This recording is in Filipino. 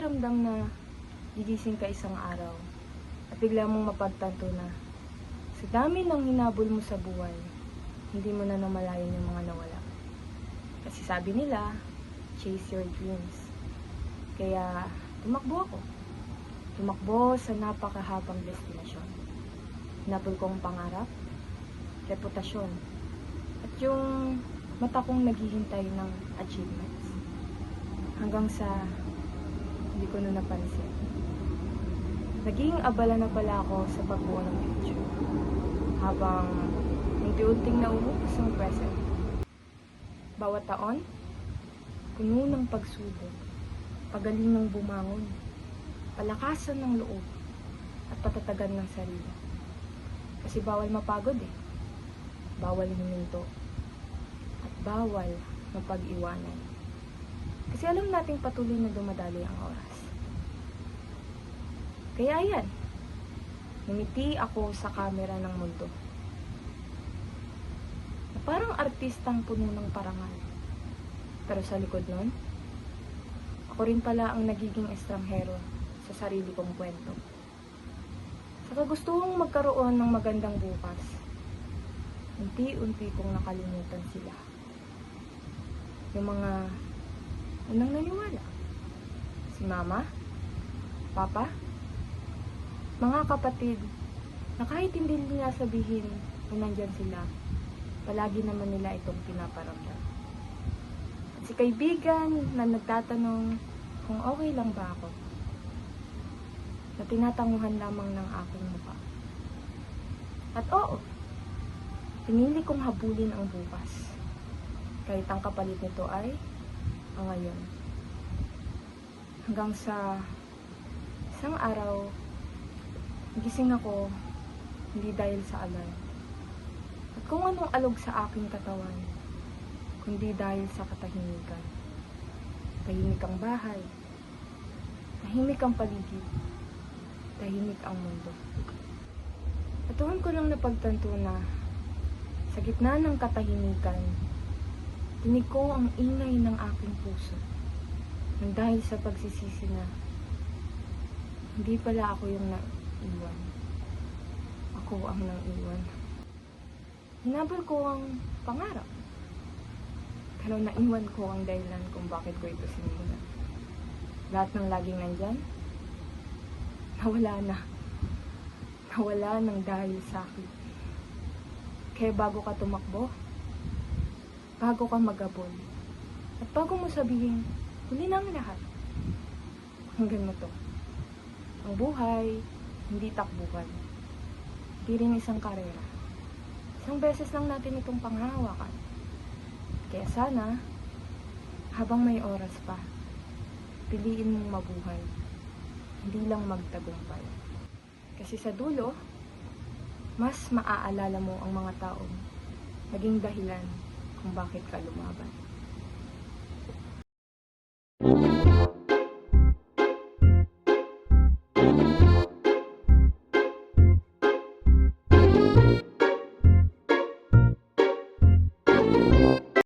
pakiramdam na gigising ka isang araw at bigla mong mapagtanto na sa dami ng hinabol mo sa buhay, hindi mo na namalayan yung mga nawala. Kasi sabi nila, chase your dreams. Kaya tumakbo ako. Tumakbo sa napakahabang destinasyon. Hinabol kong pangarap, reputasyon, at yung mata kong naghihintay ng achievements. Hanggang sa hindi ko na napansin. Naging abala na pala ako sa pagbuo ng future. Habang unti-unting nauubos ang present. Bawat taon, puno ng pagsubok, pagaling ng bumangon, palakasan ng loob, at patatagan ng sarili. Kasi bawal mapagod bawal huminto, at bawal mapag-iwanan. Kasi alam nating patuloy na dumadaloy ang oras. Kaya yan, ngumiti ako sa kamera ng mundo. Na parang artistang puno ng parangal. Pero sa likod nun, ako rin pala ang nagiging estranghero sa sarili kong kwento. Sa kagustuhang magkaroon ng magandang bukas, unti-unti kong nakalimutan sila. Yung mga unang naniwala. Si Mama, Papa, mga kapatid, na kahit hindi nila sabihin na nandyan sila, palagi naman nila itong pinaparamdam. At si kaibigan na nagtatanong kung okay lang ba ako, na tinatanguhan lamang ng aking mukha. At oo, pinili kong habulin ang bukas, kahit ang kapalit nito ay ang ngayon. Hanggang sa isang araw, gising ako, hindi dahil sa alarm. At kung anong alog sa aking katawan, kundi dahil sa katahimikan. Tahimik ang bahay, tahimik ang paligid, tahimik ang mundo. At doon ko lang napagtanto na sa gitna ng katahimikan, tinig ko ang ingay ng aking puso. Nang dahil sa pagsisisi na hindi pala ako yung naiwan. Ako ang naiwan. Hinabol ko ang pangarap. Pero naiwan ko ang dahilan kung bakit ko ito sinimulan. Lahat ng laging nandyan, nawala na. Nawala ng dahil sa akin. Kaya bago ka tumakbo, bago ka magabol, at bago mo sabihin, huli na ang lahat. Hanggang mo to. Ang buhay, hindi takbuhan. Hindi rin isang karera. Isang beses lang natin itong panghahawakan. Kaya sana, habang may oras pa, piliin mong mabuhay. Hindi lang magtagumpay. Kasi sa dulo, mas maaalala mo ang mga taong naging dahilan kung bakit ka lumaban.